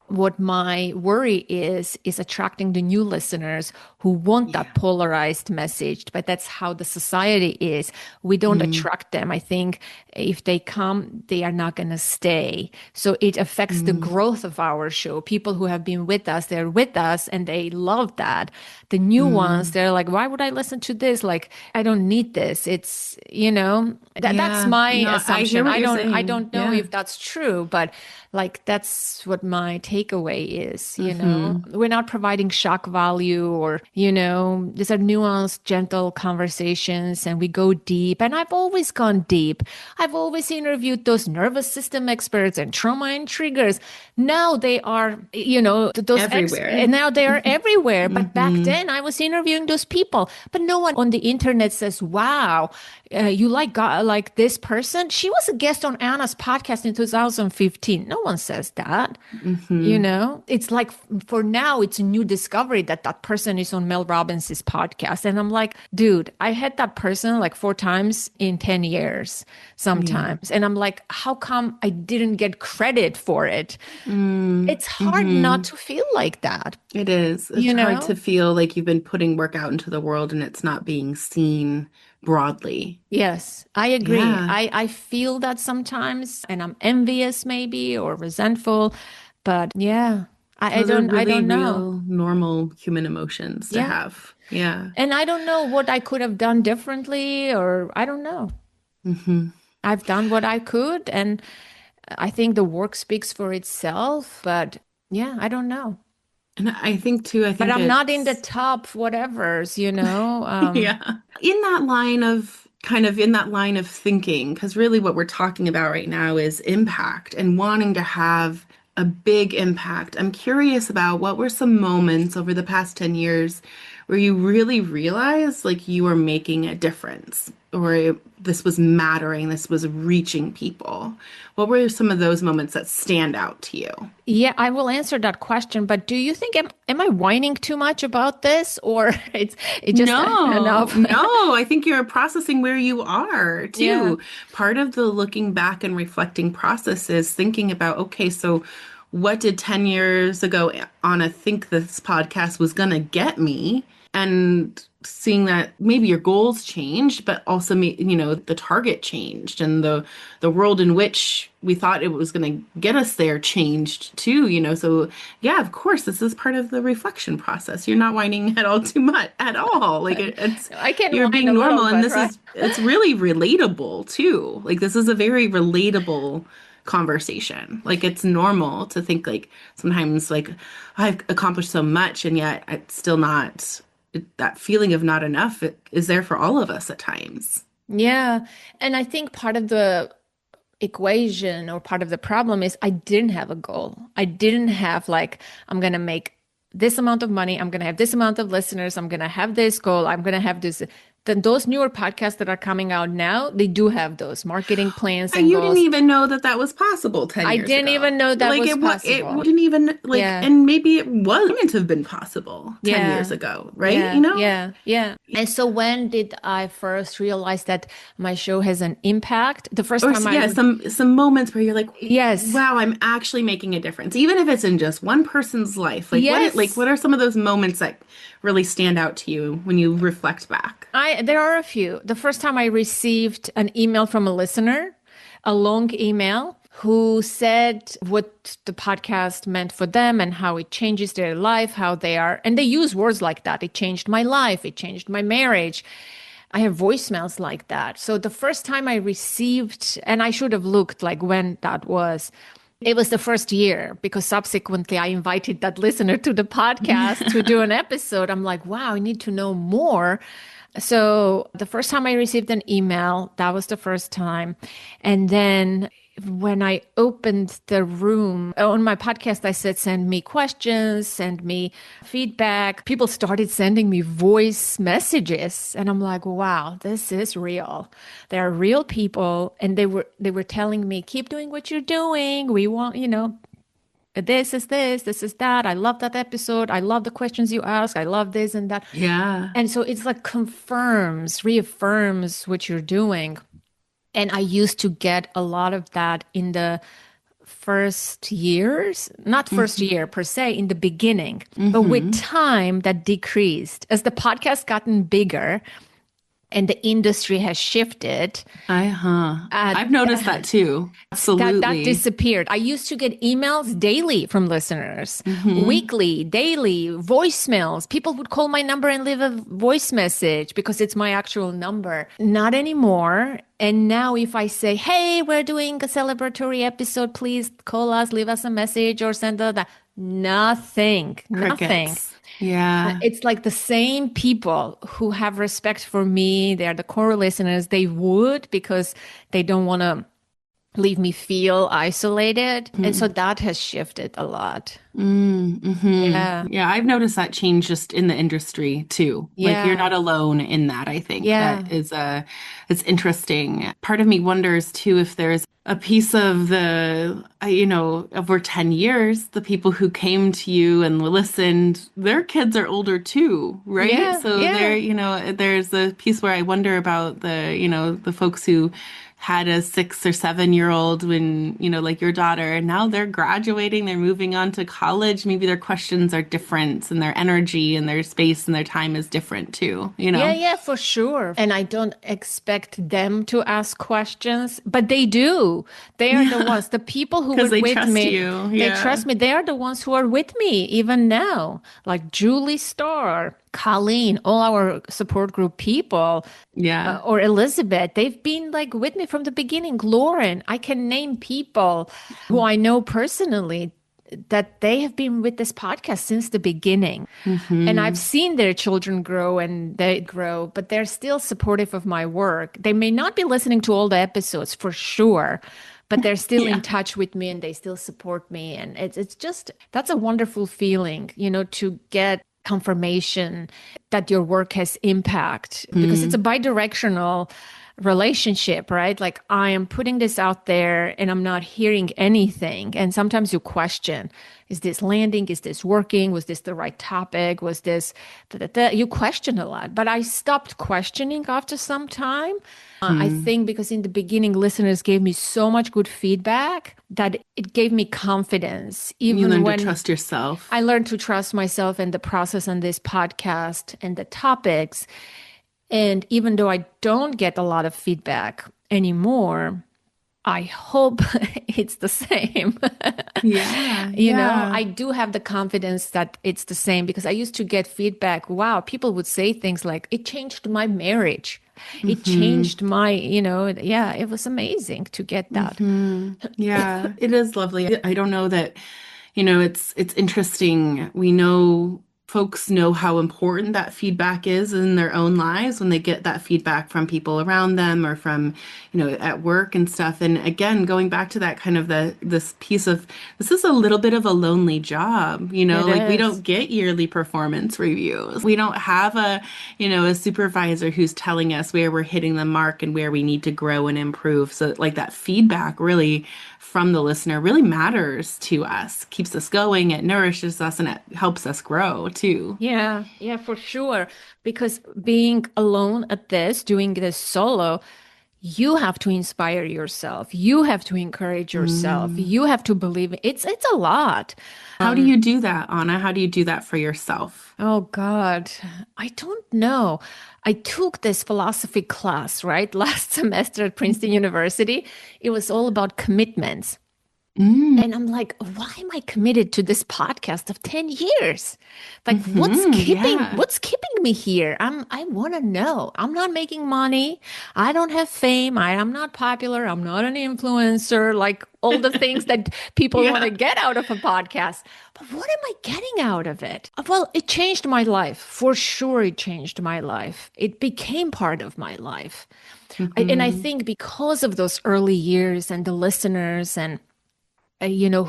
What my worry is attracting the new listeners who want Yeah. that polarized message, but that's how the society is. We don't Mm, attract them. I think if they come, they are not going to stay. So it affects the mm, growth of our show. People who have been with us, they're with us and they love that. The new ones, mm. they're like, why would I listen to this? Like, I don't need this. It's, that's Yeah. my No, I hear assumption. what you're I saying. don't know Yeah. if that's true, but like that's what my takeaway is, Hmm. We're not providing shock value or, these are nuanced, gentle conversations and we go deep. And I've always gone deep. I've always interviewed those nervous system experts and trauma and triggers. Now they are, and Everywhere. now they are everywhere. But back Hmm. then I was interviewing those people, but no one on the internet says, wow, you like God, like this person? She was a guest on Anna's podcast in 2015. No one says that. Hmm. It's like for now, it's a new discovery that that person is on Mel Robbins's podcast. And I'm like, dude, I had that person like 4 times in 10 years Yeah. sometimes. And I'm like, how come I didn't get credit for it? Mm, It's hard not hmm. to feel like that, It is. It's you hard to know? feel like you've been putting work out into the world and it's not being seen broadly. Yes, I agree. Yeah. I feel that sometimes and I'm envious maybe or resentful, but yeah, Those are I really don't know. real, normal human emotions to Yeah. have. Yeah. And I don't know what I could have done differently or I don't know. Hmm. I've done what I could and I think the work speaks for itself, but yeah, I don't know. And I think too, I But think I'm not in the it's top whatevers. yeah. In that line of thinking, because really what we're talking about right now is impact and wanting to have a big impact. I'm curious about what were some moments over the past 10 years where you really realized like you were making a difference. or this was mattering, this was reaching people? What were some of those moments that stand out to you? Yeah, I will answer that question, but do you think am I whining too much about this, or it just No, enough? no, I think you're processing where you are Yeah. too. Part of the looking back and reflecting process is thinking about, okay, so what did 10 years ago Anna think this podcast was going to get me? And seeing that maybe your goals changed, but also, the target changed and the world in which we thought it was going to get us there changed too. So yeah, of course, this is part of the reflection process. You're not whining at all too much at all. Like it's, I can you're whine being a little normal. And bit, this right? is, it's really relatable too. Like this is a very relatable conversation. Like it's normal to think like sometimes like I've accomplished so much and yet it's still not that feeling of not enough is there for all of us at times. Yeah. And I think part of the equation or part of the problem is I didn't have a goal. I didn't have like, I'm going to make this amount of money. I'm going to have this amount of listeners. I'm going to have this goal. I'm going to have this. Then those newer podcasts that are coming out now, they do have those marketing plans and You didn't goals. even know that that was possible 10 I years didn't ago. even know that Like was it possible. didn't even like, Yeah. and maybe it wasn't have been possible 10 years Yeah. ago, right? Yeah, yeah, yeah. And so when did I first realize that my show has an impact? The first Or time yeah, some moments where you're like, yes, wow, I'm actually making a difference, even if it's in just one person's life. What yes. are some of those moments that really stand out to you when you reflect back? There are a few. The first time I received an email from a listener, a long email, who said what the podcast meant for them and how it changes their life, how they are, and they use words like that. It changed my life. It changed my marriage. I have voicemails like that. So the first time I received, and I should have looked like when that was. It was the first year because subsequently I invited that listener to the podcast to do an episode. I'm like, wow, I need to know more. So the first time I received an email, that was the first time. And then when I opened the room on my podcast, I said, send me questions, send me feedback. People started sending me voice messages. And I'm like, wow, this is real. There are real people. And they were telling me, keep doing what you're doing. We want, this is this, this is that. I love that episode. I love the questions you ask. I love this and that. Yeah. And so it's like confirms, reaffirms what you're doing. And I used to get a lot of that in the first years, not first Mm-hmm. year per se, in the beginning. But with Mm-hmm. time, that decreased. As the podcast gotten bigger and the industry has shifted, uh, I've noticed that too. that Absolutely. disappeared. I used to get emails daily from listeners, Mm-hmm. weekly, daily, voicemails. People would call my number and leave a voice message because it's my actual number. Not anymore. And now if I say, hey, we're doing a celebratory episode, please call us, leave us a message or send a, nothing, nothing. Crickets. Yeah. It's like the same people who have respect for me. They're the core listeners. They would because they don't want to leave me feel isolated. And so that has shifted a lot. Yeah. Yeah, I've noticed that change just in the industry too. Like you're not Yeah. alone in that, I think. Yeah. That is it's interesting. Part of me wonders too if there's a piece of over 10 years, the people who came to you and listened, their kids are older too, right? Yeah. So Yeah. there's a piece where I wonder about the folks who had a 6 or 7 year old when, like your daughter, and now they're graduating, they're moving on to college. Maybe their questions are different and their energy and their space and their time is different too. Yeah, for sure. And I don't expect them to ask questions, but they do. They are the Yeah, ones, the people who because were they with trust me, you. they Yeah. trust me. They are the ones who are with me even now, like Julie Starr, Colleen, all our support group people, Yeah. or Elizabeth. They've been like with me from the beginning. Lauren, I can name people who I know personally that they have been with this podcast since the beginning. And I've Hmm. seen their children grow and they grow, but they're still supportive of my work. They may not be listening to all the episodes for sure, but they're still in Yeah. touch with me and they still support me. And it's just, that's a wonderful feeling, to get confirmation that your work has impact because it's a bidirectional relationship, right? Like I am putting this out there and I'm not hearing anything. And sometimes you question, is this landing? Is this working? Was this the right topic? Was this, da, da, da? You question a lot. But I stopped questioning after some time. I Hmm. think because in the beginning, listeners gave me so much good feedback that it gave me confidence, You even learn to when trust yourself. I learned to trust myself and the process on this podcast and the topics. And even though I don't get a lot of feedback anymore, I hope it's the same. Yeah, You know, yeah. I do have the confidence that it's the same because I used to get feedback. Wow, people would say things like, it changed my marriage. It Hmm. changed my, yeah, it was amazing to get that. Hmm. Yeah, it is lovely. I don't know that, it's interesting. We know folks know how important that feedback is in their own lives when they get that feedback from people around them or from, at work and stuff. And again, going back to that kind of this piece of this is a little bit of a lonely job, It like we don't is. get yearly performance reviews. We don't have a supervisor who's telling us where we're hitting the mark and where we need to grow and improve. So like that feedback really from the listener really matters to us, keeps us going, it nourishes us, and it helps us grow too. Yeah, yeah, for sure. Because being alone at this, doing this solo, you have to inspire yourself. You have to encourage yourself. Mm. You have to believe it's a lot. How do you do that, Anna? How do you do that for yourself? Oh God, I don't know. I took this philosophy class, right, last semester at Princeton University. It was all about commitments. Mm. And I'm like, why am I committed to this podcast of 10 years? Like Yeah. what's keeping me here? I want to know. I'm not making money. I don't have fame. I am not popular. I'm not an influencer, like all the things that people want to Yeah. get out of a podcast. But what am I getting out of it? Well, it changed my life. For sure it changed my life. It became part of my life. And I Hmm. think because of those early years and the listeners and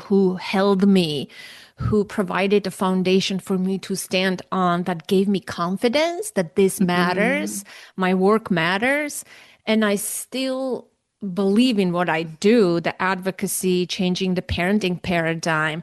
who held me, who provided a foundation for me to stand on that gave me confidence that this matters, Hmm. my work matters. And I still believe in what I do, the advocacy, changing the parenting paradigm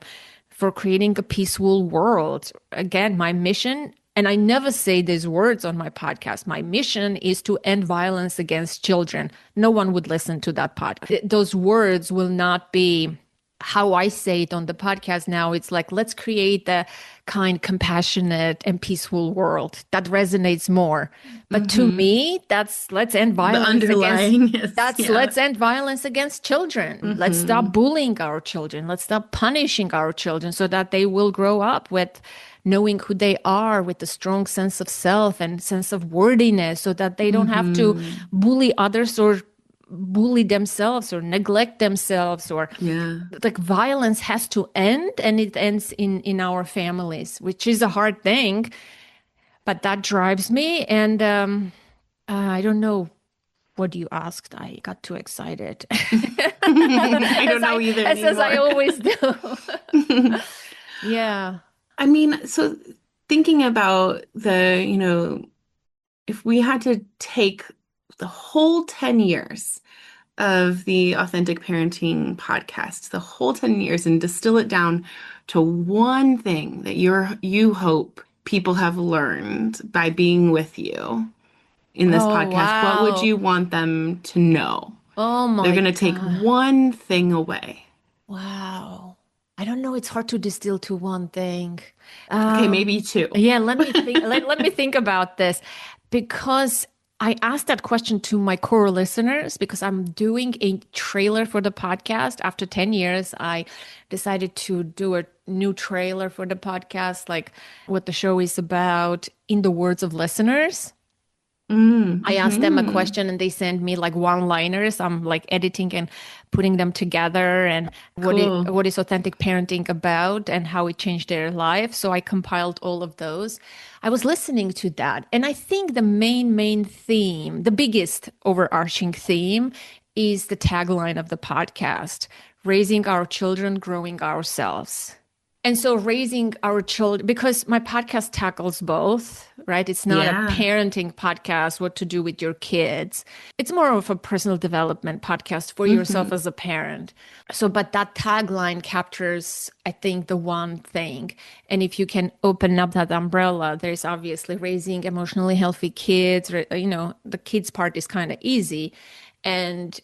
for creating a peaceful world. Again, my mission, and I never say these words on my podcast, my mission is to end violence against children. No one would listen to that podcast. Those words will not be how I say it on the podcast now. It's like, let's create the kind, compassionate, and peaceful world that resonates more. But to Hmm. me, that's The underlying is, yeah. let's end violence against children. Let's stop Hmm. bullying our children. Let's stop punishing our children so that they will grow up with knowing who they are, with a strong sense of self and sense of worthiness, so that they don't have to Hmm. bully others or bully themselves or neglect themselves, or Yeah. like violence has to end, and it ends in our families, which is a hard thing, but that drives me. And I don't know what you asked. I got too excited. I don't know either As I anymore. always do. Yeah. I mean, so thinking about if we had to take the whole 10 years of the Authentic Parenting podcast, the whole 10 years, and distill it down to one thing that you hope people have learned by being with you in this Oh, podcast, what would wow. you want them to know? Oh They're my going to take God. one thing away. Wow. I don't know. It's hard to distill to one thing. Okay, Um, maybe two. yeah, let me think. Let me think about this, because I asked that question to my core listeners because I'm doing a trailer for the podcast. After 10 years, I decided to do a new trailer for the podcast, like what the show is about in the words of listeners. Mm, I asked them a hmm. question and they send me like one-liners. I'm like editing and putting them together, and Cool. what is authentic parenting about and how it changed their life. So I compiled all of those. I was listening to that, and I think the main theme, the biggest overarching theme, is the tagline of the podcast: raising our children, growing ourselves. And so raising our children, because my podcast tackles both, right? It's not a Yeah. parenting podcast, what to do with your kids. It's more of a personal development podcast for yourself Hmm. as a parent. So, but that tagline captures, I think, the one thing. And if you can open up that umbrella, there's obviously raising emotionally healthy kids. The kids part is kind of easy. And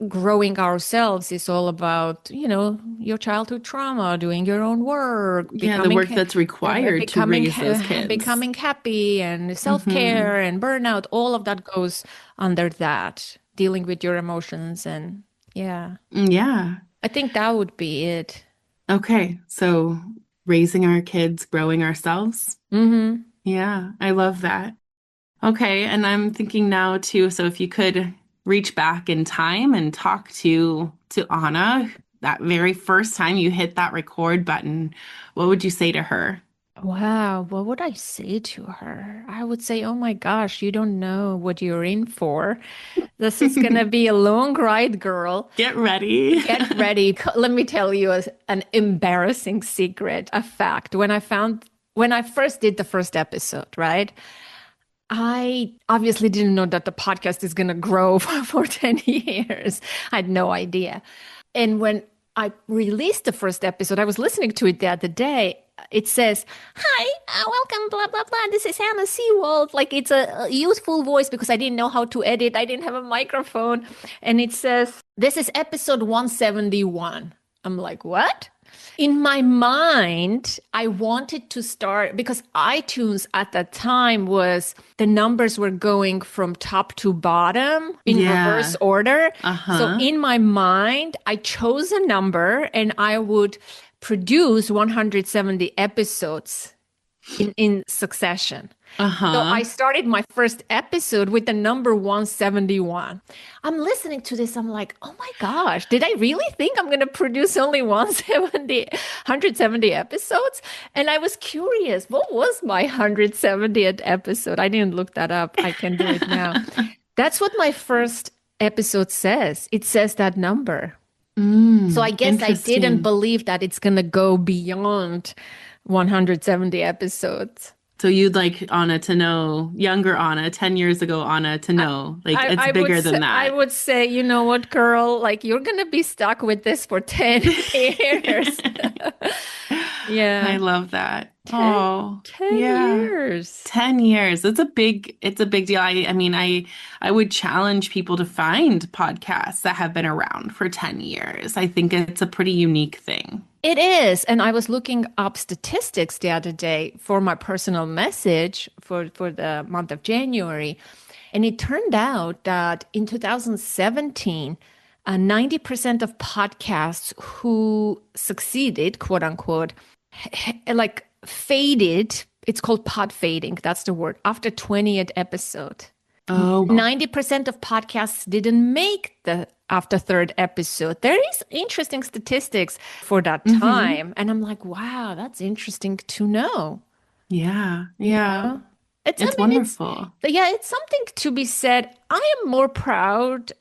growing ourselves is all about, your childhood trauma, doing your own work, Yeah, the work that's required to raise those kids. becoming happy and Hmm. self-care and burnout. All of that goes under that, dealing with your emotions. And yeah, Yeah. I think that would be it. Okay. So raising our kids, growing ourselves. Mm-hmm. Yeah, I love that. Okay, and I'm thinking now too, so if you could reach back in time and talk to Anna that very first time you hit that record button, what would you say to her? Wow, what would I say to her? I would say, oh my gosh, you don't know what you're in for. This is gonna be a long ride, girl. Get ready. Get ready. Let me tell you an embarrassing secret, a fact. When I first did the first episode, right? I obviously didn't know that the podcast is going to grow for 10 years. I had no idea. And when I released the first episode, I was listening to it the other day. It says, "Hi, welcome, blah, blah, blah. This is Hannah Seewald." Like it's a youthful voice because I didn't know how to edit. I didn't have a microphone. And it says, "This is episode 171." I'm like, what? In my mind, I wanted to start because iTunes at that time was the numbers were going from top to bottom in reverse Yeah. order. So Uh-huh. in my mind, I chose a number and I would produce 170 episodes in succession. So I Uh-huh. started my first episode with the number 171. I'm listening to this. I'm like, oh my gosh, did I really think I'm going to produce only 170 episodes? And I was curious, what was my 170th episode? I didn't look that up. I can do it now. That's what my first episode says. It says that number. So I guess I didn't Interesting. believe that it's going to go beyond 170 episodes. So you'd like Anna to know, younger Anna, 10 years ago Anna to I, know, like it's would bigger say, than that. you know what, girl, like you're gonna be stuck with this for 10 years. I Yeah. love that. 10, Oh, 10 yeah. years. 10 years. It's a big deal. I would challenge people to find podcasts that have been around for 10 years. I think it's a pretty unique thing. It is. And I was looking up statistics the other day for my personal message for the month of January. And it turned out that in 2017, 90% of podcasts who succeeded, quote unquote, like faded. It's called pod fading. That's the word. After 20th episode. Oh, 90% of podcasts didn't make the after third episode. There is interesting statistics for that mm-hmm. time. And I'm like, wow, that's interesting to know. Yeah, You yeah. know? It's, I It's mean, it's, wonderful. yeah, it's something to be said. I am more proud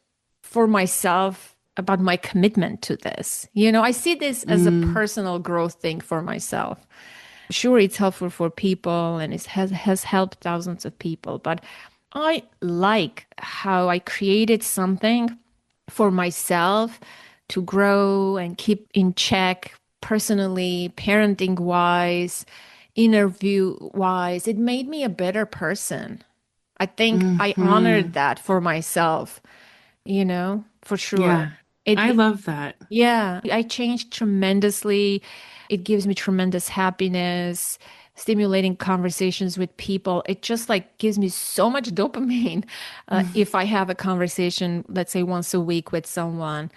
for myself about my commitment to this. I see this as a Mm, personal growth thing for myself. Sure, it's helpful for people and it has helped thousands of people, but I like how I created something for myself to grow and keep in check personally, parenting wise, interview wise. It made me a better person. I think I honored hmm. that for myself, for sure. Yeah, It, I it love that. yeah, I changed tremendously. It gives me tremendous happiness, stimulating conversations with people. It just like gives me so much dopamine. If I have a conversation, let's say once a week with someone,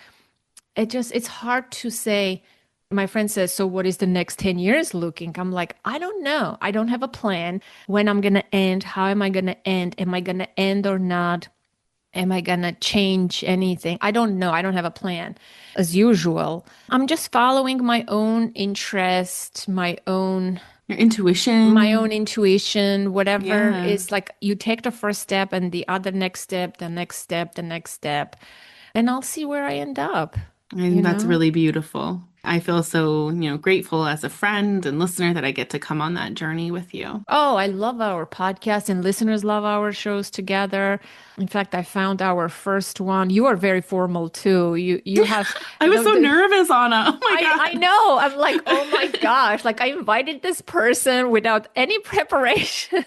it's hard to say. My friend says, "So what is the next 10 years looking?" I'm like, I don't know. I don't have a plan when I'm going to end. How am I going to end? Am I going to end or not? Am I gonna change anything? I don't know. I don't have a plan as usual. I'm just following my own interest, Your my own intuition. intuition, whatever Yeah, is like you take the first step and the other next step, the next step, the next step, and I'll see where I end up, you and that's know? really beautiful. I feel so, grateful as a friend and listener that I get to come on that journey with you. Oh, I love our podcast and listeners love our shows together. In fact, I found our first one. You are very formal too. You have I was so nervous, Anna. Oh my I God. know. I'm like, oh my gosh, like I invited this person without any preparation.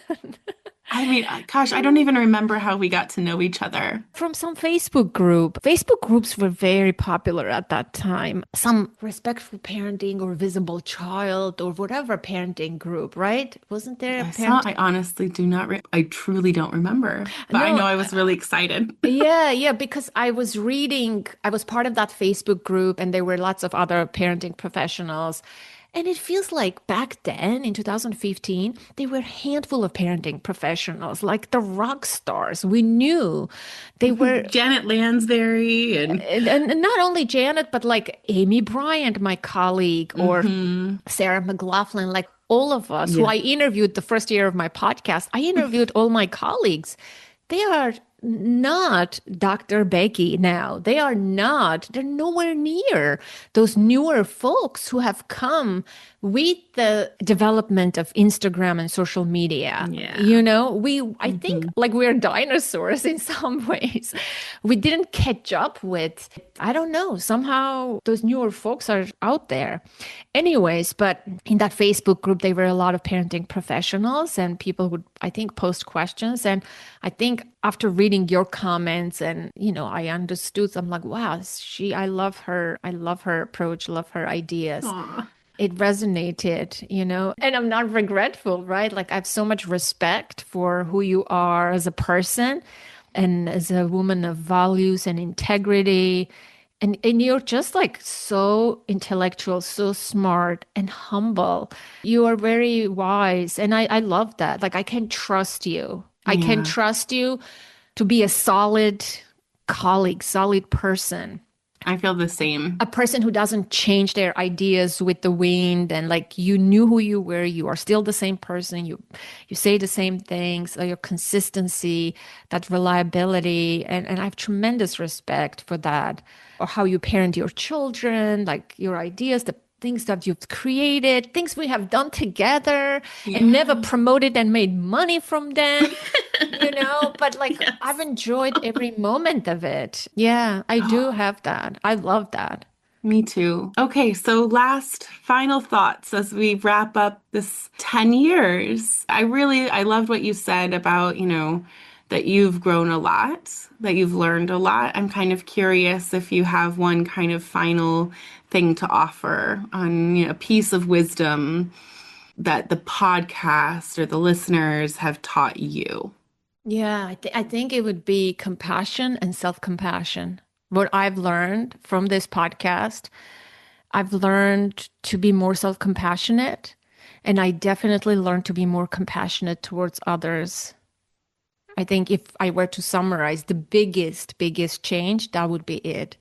I mean, gosh, I don't even remember how we got to know each other. From some Facebook group. Facebook groups were very popular at that time. Some respectful parenting or visible child or whatever parenting group, right? Wasn't there a I parenting? honestly do not, I truly don't remember, but I No, know I was really excited. yeah, because I was reading, I was part of that Facebook group and there were lots of other parenting professionals. And it feels like back then in 2015, there were a handful of parenting professionals, like the rock stars. We knew they were, Janet Lansbury and and not only Janet, but like Amy Bryant, my colleague, or hmm Sarah McLaughlin, like all of us who yeah. I interviewed the first year of my podcast. I interviewed all my colleagues. They are not Dr. Becky now. They are not, they're nowhere near those newer folks who have come with the development of Instagram and social media. Yeah. I think hmm like we're dinosaurs in some ways. We didn't catch up with, I don't know, somehow those newer folks are out there. Anyways, but in that Facebook group, there were a lot of parenting professionals and people would, I think, post questions. And I think after reading your comments and, I understood, I'm like, wow, I love her approach, love her ideas. Aw. It resonated, and I'm not regretful, right? Like I have so much respect for who you are as a person and as a woman of values and integrity. And you're just like so intellectual, so smart and humble. You are very wise. And I love that. Like I can trust you. I can Yeah. trust you to be a solid colleague, solid person, I feel the same. a person who doesn't change their ideas with the wind, and like you knew who you were, you are still the same person, you say the same things, your consistency, that reliability, and I have tremendous respect for that. Or how you parent your children, like your ideas, the things that you've created, things we have done together and never Yeah. promoted and made money from them, but like Yes. I've enjoyed every moment of it. Yeah, I do Oh, have that. I love that. me too. Okay, so last final thoughts as we wrap up this 10 years. I loved what you said about, that you've grown a lot, that you've learned a lot. I'm kind of curious if you have one kind of final thing to offer on, a piece of wisdom that the podcast or the listeners have taught you. Yeah, I think it would be compassion and self-compassion. What I've learned from this podcast, I've learned to be more self-compassionate, and I definitely learned to be more compassionate towards others. I think if I were to summarize the biggest change, that would be it.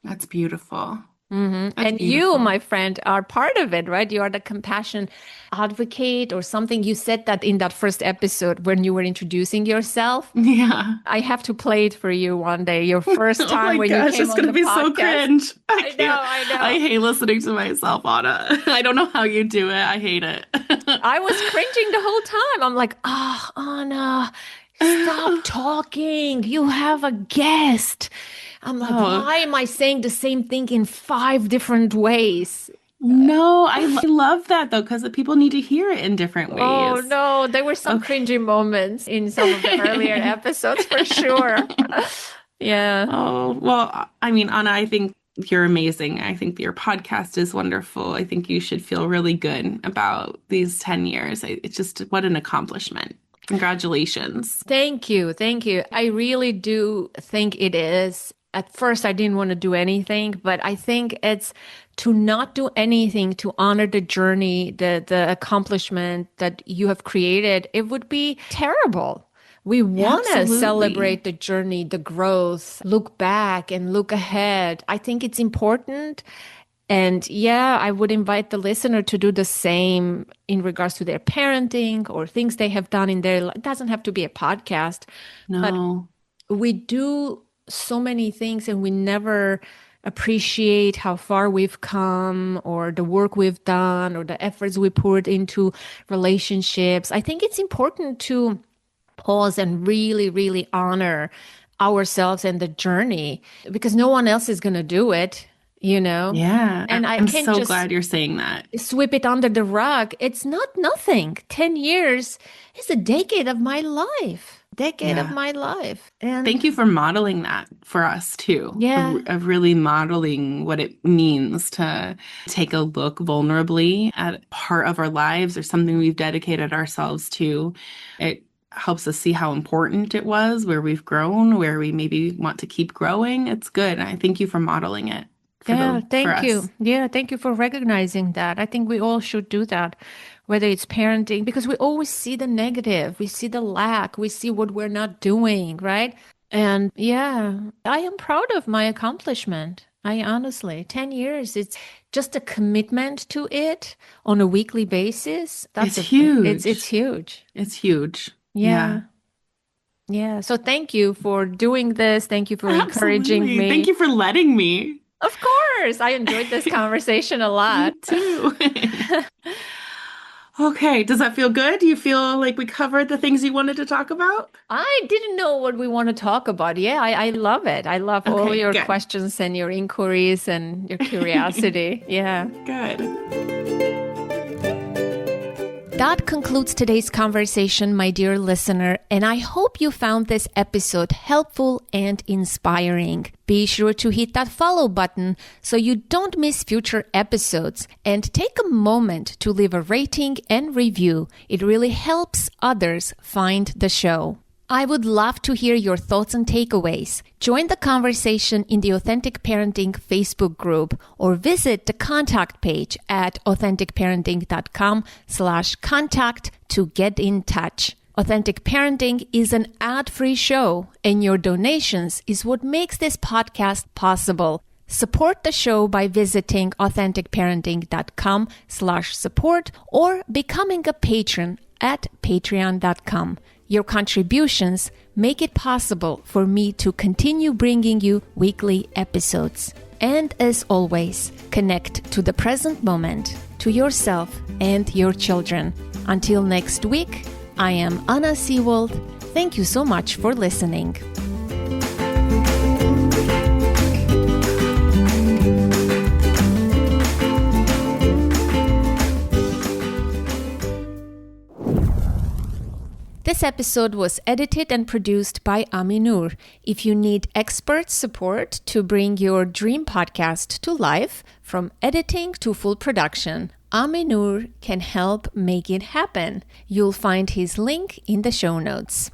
That's beautiful. That's And you, beautiful. my friend, are part of it, right? You are the compassion advocate or something. You said that in that first episode when you were introducing yourself. Yeah. I have to play it for you one day, your first Oh time my when you gosh, came it's on gonna the be so podcast. cringe. I I know, can't. I I know. hate listening to myself, Anna. I don't know how you do it. I hate it. I was cringing the whole time. I'm like, Anna, stop talking. You have a guest. I'm like, Oh, why am I saying the same thing in five different ways? no, I love that though, because people need to hear it in different Oh ways. no, there were some cringy moments in some of the earlier Okay. episodes for sure. Yeah. Oh, well, I mean, Anna, I think you're amazing. I think your podcast is wonderful. I think you should feel really good about these 10 years. It's just what an accomplishment. Congratulations. Thank you. Thank you. I really do think it is. At first, I didn't want to do anything, but I think it's to not do anything to honor the journey, the accomplishment that you have created. It would be terrible. We want to Absolutely. celebrate the journey, the growth, look back and look ahead. I think it's important. And yeah, I would invite the listener to do the same in regards to their parenting or things they have done in their life. It doesn't have to be a podcast, but No. we do so many things and we never appreciate how far we've come or the work we've done or the efforts we poured into relationships. I think it's important to pause and really, really honor ourselves and the journey because no one else is going to do it, you know? Yeah, And I I'm can't so just glad you're saying that. sweep it under the rug. It's not nothing. 10 years is a decade of my life. Decade of Yeah. my life. And Thank you for modeling that for us too, yeah, of really modeling what it means to take a look vulnerably at part of our lives or something we've dedicated ourselves to. It helps us see how important it was, where we've grown, where we maybe want to keep growing. It's good. I thank you for modeling it yeah, for thank you. us. Yeah, thank you for recognizing that. I think we all should do that, whether it's parenting, because we always see the negative, we see the lack, we see what we're not doing, right? And yeah, I am proud of my accomplishment. I honestly, 10 years, it's just a commitment to it on a weekly basis. It's It's huge. huge. It's huge. Yeah. Yeah. Yeah. So thank you for doing this. Thank you for encouraging Absolutely. Thank me. you for letting me. Of course, I enjoyed this conversation a Me lot. too. Okay, does that feel good? Do you feel like we covered the things you wanted to talk about? I didn't know what we want to talk about. Yeah, I love it. I love all Okay, your good. questions and your inquiries and your curiosity. Yeah. Good. That concludes today's conversation, my dear listener, and I hope you found this episode helpful and inspiring. Be sure to hit that follow button so you don't miss future episodes, and take a moment to leave a rating and review. It really helps others find the show. I would love to hear your thoughts and takeaways. Join the conversation in the Authentic Parenting Facebook group or visit the contact page at authenticparenting.com/contact to get in touch. Authentic Parenting is an ad-free show, and your donations is what makes this podcast possible. Support the show by visiting authenticparenting.com/support or becoming a patron at patreon.com. Your contributions make it possible for me to continue bringing you weekly episodes. And as always, connect to the present moment, to yourself and your children. Until next week, I am Anna Seewald. Thank you so much for listening. This episode was edited and produced by Ami Noor. If you need expert support to bring your dream podcast to life, from editing to full production, Ami Noor can help make it happen. You'll find his link in the show notes.